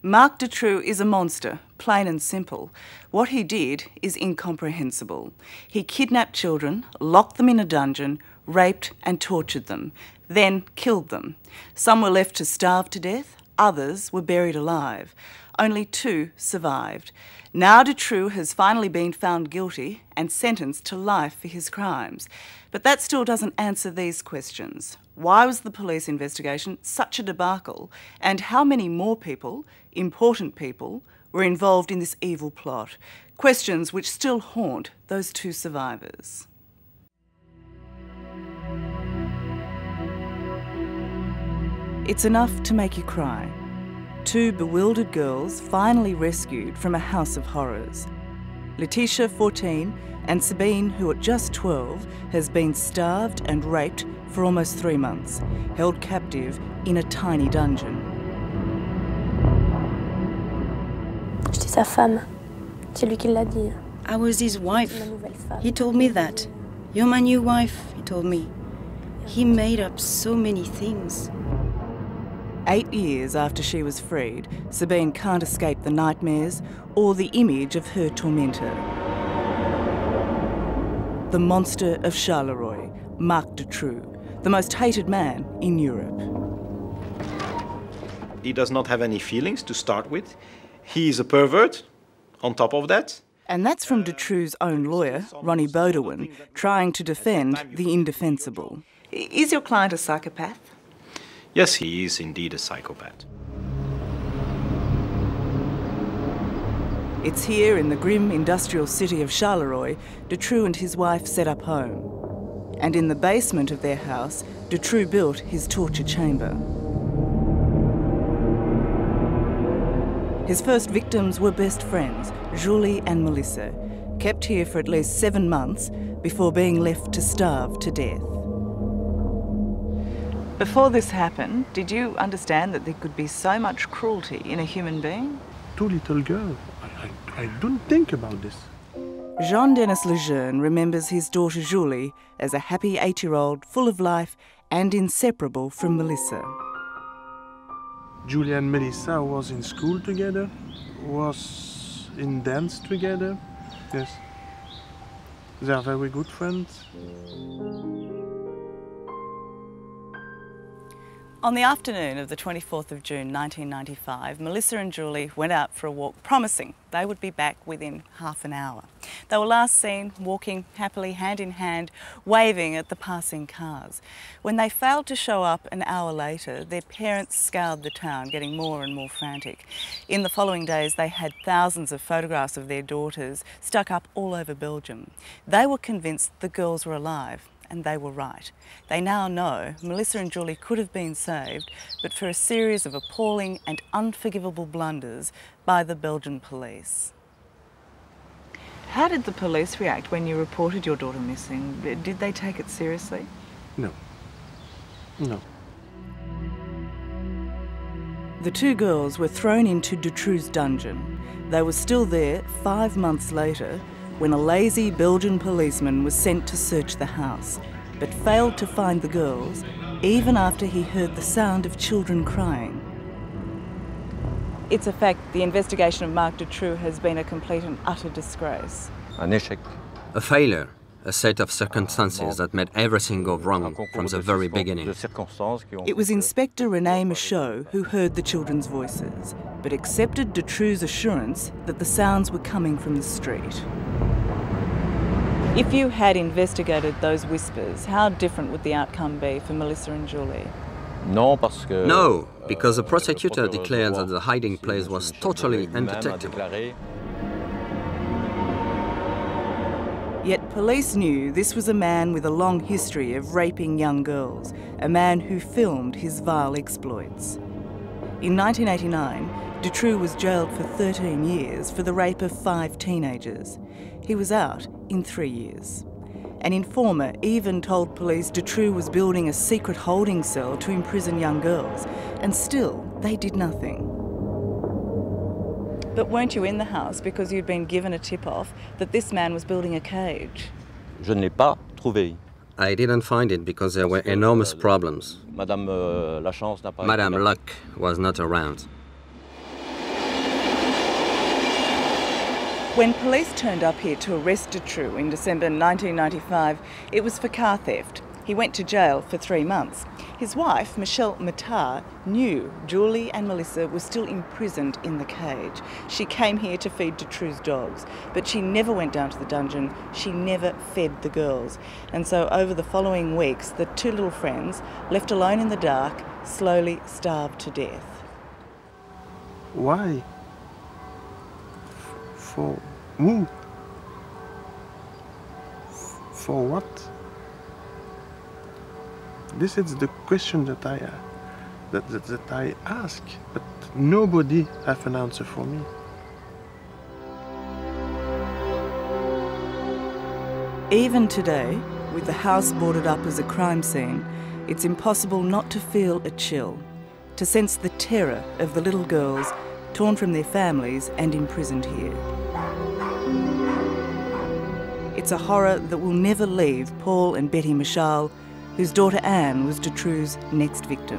Marc Dutroux is a monster, plain and simple. What he did is incomprehensible. He kidnapped children, locked them in a dungeon, raped and tortured them, then killed them. Some were left to starve to death, others were buried alive. Only 2 survived. Now Dutroux has finally been found guilty and sentenced to life for his crimes. But that still doesn't answer these questions. Why was the police investigation such a debacle? And how many more people, important people, were involved in this evil plot? Questions which still haunt those 2 survivors. It's enough to make you cry. 2 bewildered girls finally rescued from a house of horrors. Letitia, 14, and Sabine, who at just 12, has been starved and raped for almost 3 months, held captive in a tiny dungeon. J'étais sa femme. C'est lui qui l'a dit. I was his wife. He told me that. You're my new wife, he told me. He made up so many things. 8 years after she was freed, Sabine can't escape the nightmares or the image of her tormentor. The monster of Charleroi, Marc Dutroux, the most hated man in Europe. He does not have any feelings to start with. He is a pervert, on top of that. And that's from Dutroux's own lawyer, Ronnie Baudouin, trying to defend the indefensible. Is your client a psychopath? Yes, he is indeed a psychopath. It's here in the grim industrial city of Charleroi, Dutroux and his wife set up home. And in the basement of their house, Dutroux built his torture chamber. His first victims were best friends, Julie and Melissa, kept here for at least 7 months before being left to starve to death. Before this happened, did you understand that there could be so much cruelty in a human being? 2 little girls. I don't think about this. Jean-Denis Lejeune remembers his daughter Julie as a happy 8-year-old full of life and inseparable from Melissa. Julie and Melissa was in school together, was in dance together. Yes. They are very good friends. On the afternoon of the 24th of June 1995, Melissa and Julie went out for a walk, promising they would be back within half an hour. They were last seen walking happily hand in hand, waving at the passing cars. When they failed to show up an hour later, their parents scoured the town, getting more and more frantic. In the following days, they had thousands of photographs of their daughters stuck up all over Belgium. They were convinced the girls were alive. And they were right. They now know Melissa and Julie could have been saved, but for a series of appalling and unforgivable blunders by the Belgian police. How did the police react when you reported your daughter missing? Did they take it seriously? No. No. The 2 girls were thrown into Dutroux's dungeon. They were still there 5 months later, when a lazy Belgian policeman was sent to search the house, but failed to find the girls, even after he heard the sound of children crying. It's a fact the investigation of Marc Dutroux has been a complete and utter disgrace. Un échec. A failure, a set of circumstances that made everything go wrong from the very beginning. It was Inspector René Michaud who heard the children's voices, but accepted Dutroux's assurance that the sounds were coming from the street. If you had investigated those whispers, how different would the outcome be for Melissa and Julie? No, because the prosecutor declared that the hiding place was totally undetectable. Yet police knew this was a man with a long history of raping young girls, a man who filmed his vile exploits. In 1989, Dutroux was jailed for 13 years for the rape of 5 teenagers. He was out in 3 years. An informer even told police Dutroux was building a secret holding cell to imprison young girls, and still they did nothing. But weren't you in the house because you'd been given a tip-off that this man was building a cage? Je ne l'ai pas trouvé. I didn't find it because there were enormous problems. Madame Lachance n'a pas. Madame Luck was not around. When police turned up here to arrest Dutroux in December 1995, it was for car theft. He went to jail for 3 months. His wife, Michelle Matar, knew Julie and Melissa were still imprisoned in the cage. She came here to feed Dutroux's dogs, but she never went down to the dungeon. She never fed the girls. And so over the following weeks, the two little friends, left alone in the dark, slowly starved to death. Why? For who? For what? This is the question that I ask, but nobody has an answer for me. Even today, with the house boarded up as a crime scene, it's impossible not to feel a chill, to sense the terror of the little girls torn from their families and imprisoned here. It's a horror that will never leave Paul and Betty Michal, whose daughter Anne was Dutroux's next victim.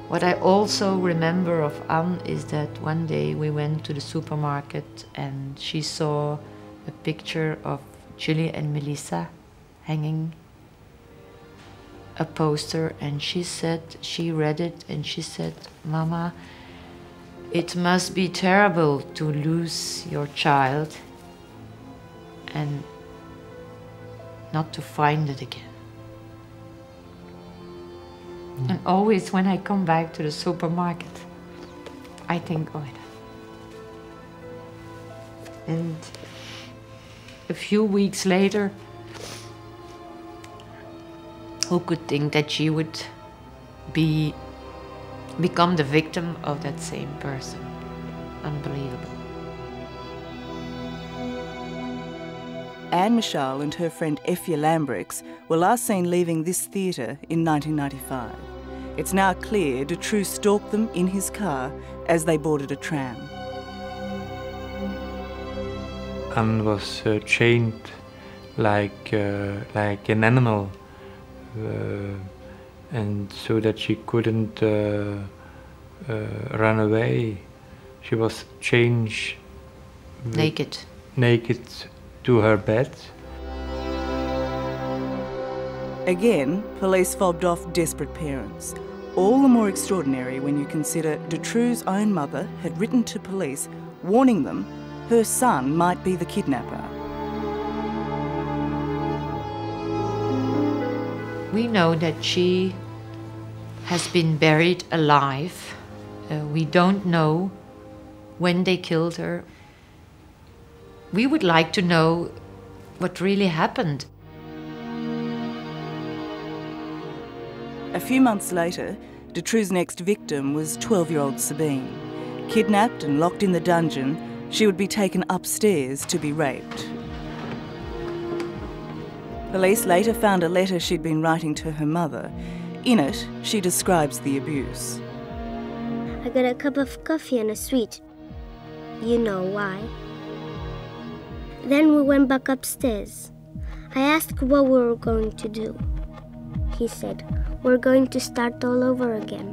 What I also remember of Anne is that one day we went to the supermarket and she saw a picture of Julie and Melissa hanging a poster, and she read it and she said, "Mama, it must be terrible to lose your child and not to find it again." And always when I come back to the supermarket, I think of it. And a few weeks later, who could think that she would become the victim of that same person? Unbelievable. Anne Michal and her friend Effia Lambrix were last seen leaving this theatre in 1995. It's now clear Dutroux stalked them in his car as they boarded a tram. Anne was chained like an animal, and so that she couldn't run away. She was chained naked to her bed. Again, police fobbed off desperate parents. All the more extraordinary when you consider Dutroux's own mother had written to police warning them her son might be the kidnapper. We know that she has been buried alive. We don't know when they killed her. We would like to know what really happened. A few months later, Dutroux's next victim was 12-year-old Sabine. Kidnapped and locked in the dungeon, she would be taken upstairs to be raped. Police later found a letter she'd been writing to her mother. In it, she describes the abuse. I got a cup of coffee and a sweet. You know why. Then we went back upstairs. I asked what we were going to do. He said, "We're going to start all over again."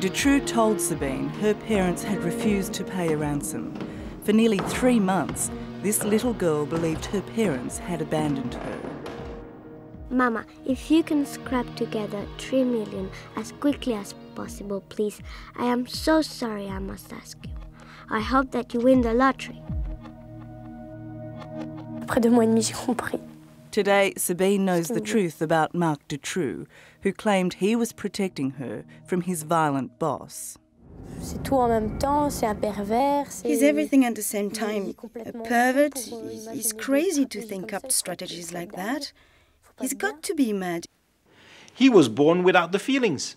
Dutroux told Sabine her parents had refused to pay a ransom. For nearly 3 months, this little girl believed her parents had abandoned her. Mama, if you can scrap together 3 million as quickly as possible, please. I am so sorry, I must ask you. I hope that you win the lottery. Après 2 mois et demi, j'ai compris. Today, Sabine knows the truth about Marc Dutroux, who claimed he was protecting her from his violent boss. C'est tout en même temps, c'est un pervers. He's everything at the same time. A pervert. He's crazy to think up strategies like that. He's got to be mad. He was born without the feelings.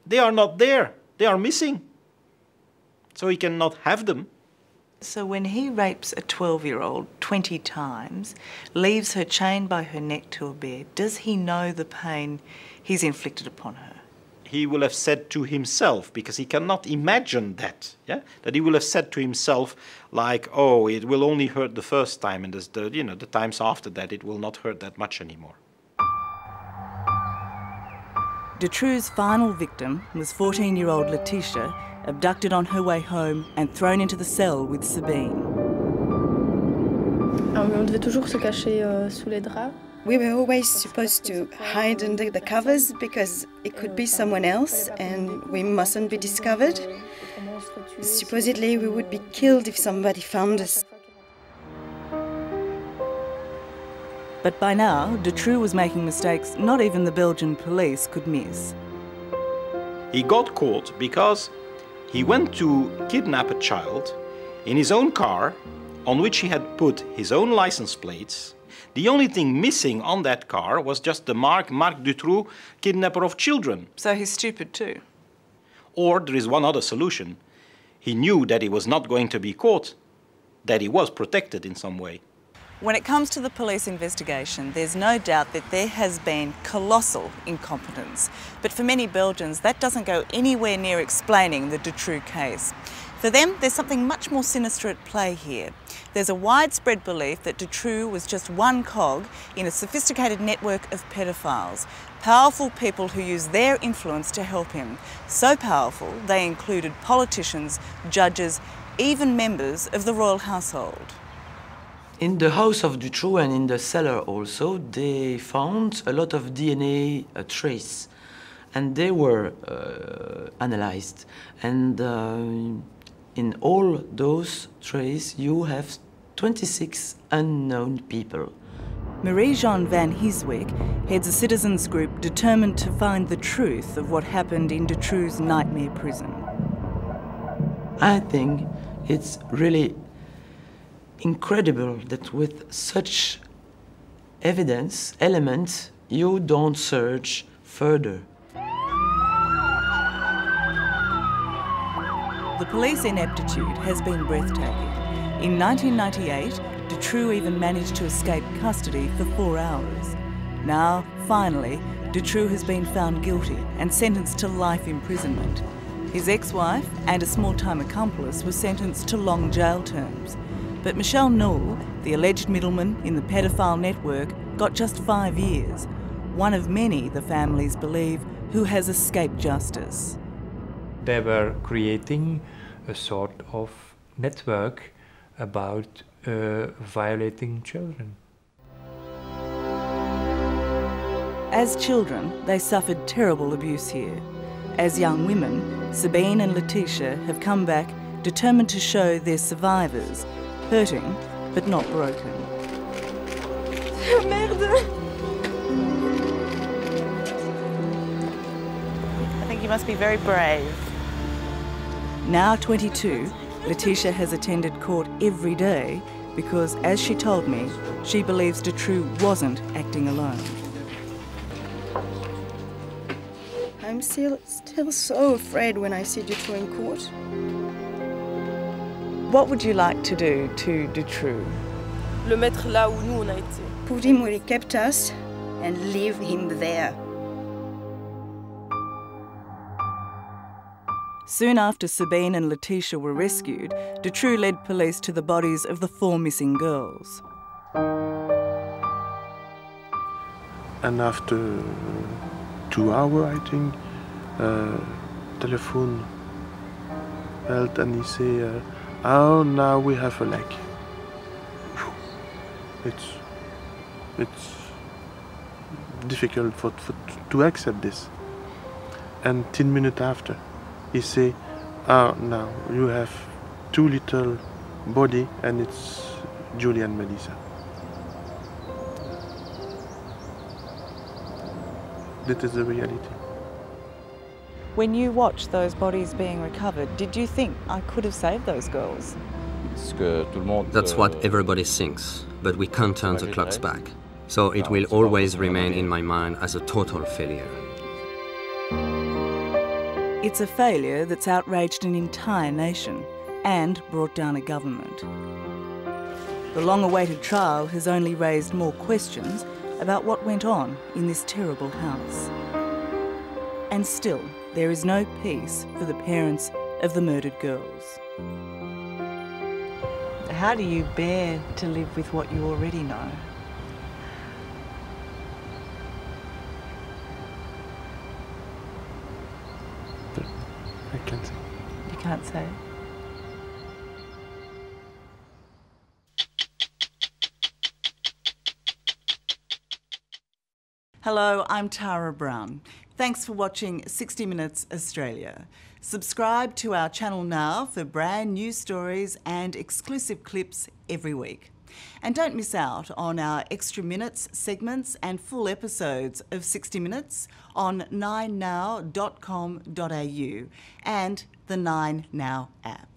They are not there. They are missing. So he cannot have them. So when he rapes a 12-year-old 20 times, leaves her chained by her neck to a bed, does he know the pain he's inflicted upon her? He will have said to himself, because he cannot imagine that, yeah? That he will have said to himself, like, oh, it will only hurt the first time, and the times after that, it will not hurt that much anymore. Dutroux's final victim was 14-year-old Letitia, abducted on her way home and thrown into the cell with Sabine. On devait toujours se cacher sous les draps. We were always supposed to hide under the covers because it could be someone else and we mustn't be discovered. Supposedly we would be killed if somebody found us. But by now, Dutroux was making mistakes not even the Belgian police could miss. He got caught because he went to kidnap a child in his own car on which he had put his own license plates. The only thing missing on that car was just the Marc Dutroux, kidnapper of children. So he's stupid too. Or there is one other solution. He knew that he was not going to be caught, that he was protected in some way. When it comes to the police investigation, there's no doubt that there has been colossal incompetence. But for many Belgians, that doesn't go anywhere near explaining the Dutroux case. For them, there's something much more sinister at play here. There's a widespread belief that Dutroux was just one cog in a sophisticated network of pedophiles, powerful people who used their influence to help him. So powerful, they included politicians, judges, even members of the royal household. In the house of Dutroux and in the cellar also, they found a lot of DNA traces, and they were analyzed. And in all those traces, you have 26 unknown people. Marie-Jeanne van Heeswijk heads a citizens group determined to find the truth of what happened in Dutroux's nightmare prison. I think it's really incredible that with such elements, you don't search further. The police ineptitude has been breathtaking. In 1998, Dutroux even managed to escape custody for 4 hours. Now, finally, Dutroux has been found guilty and sentenced to life imprisonment. His ex-wife and a small-time accomplice were sentenced to long jail terms. But Michel Noul, the alleged middleman in the pedophile network, got just 5 years. One of many, the families believe, who has escaped justice. They were creating a sort of network about violating children. As children, they suffered terrible abuse here. As young women, Sabine and Laetitia have come back determined to show their survivors, hurting but not broken. Merde! I think you must be very brave. Now 22, Laetitia has attended court every day because, as she told me, she believes Dutroux wasn't acting alone. I'm still so afraid when I see Dutroux in court. What would you like to do to Dutroux? Le mettre là où nous on a été. Put him where he kept us and leave him there. Soon after Sabine and Laetitia were rescued, Dutroux led police to the bodies of the 4 missing girls. And after 2 hours, I think, telephone held and he say, oh, now we have a leg. It's difficult to accept this. And 10 minutes after, he say, oh, now you have 2 little body and it's Julie and Melissa. That is the reality. When you watched those bodies being recovered, did you think I could have saved those girls? That's what everybody thinks, but we can't turn the clocks back. So it will always remain in my mind as a total failure. It's a failure that's outraged an entire nation and brought down a government. The long-awaited trial has only raised more questions about what went on in this terrible house. And still, there is no peace for the parents of the murdered girls. How do you bear to live with what you already know? I can't say. You can't say. Hello, I'm Tara Brown. Thanks for watching 60 Minutes Australia. Subscribe to our channel now for brand new stories and exclusive clips every week. And don't miss out on our extra minutes, segments and full episodes of 60 Minutes on 9now.com.au and the 9Now app.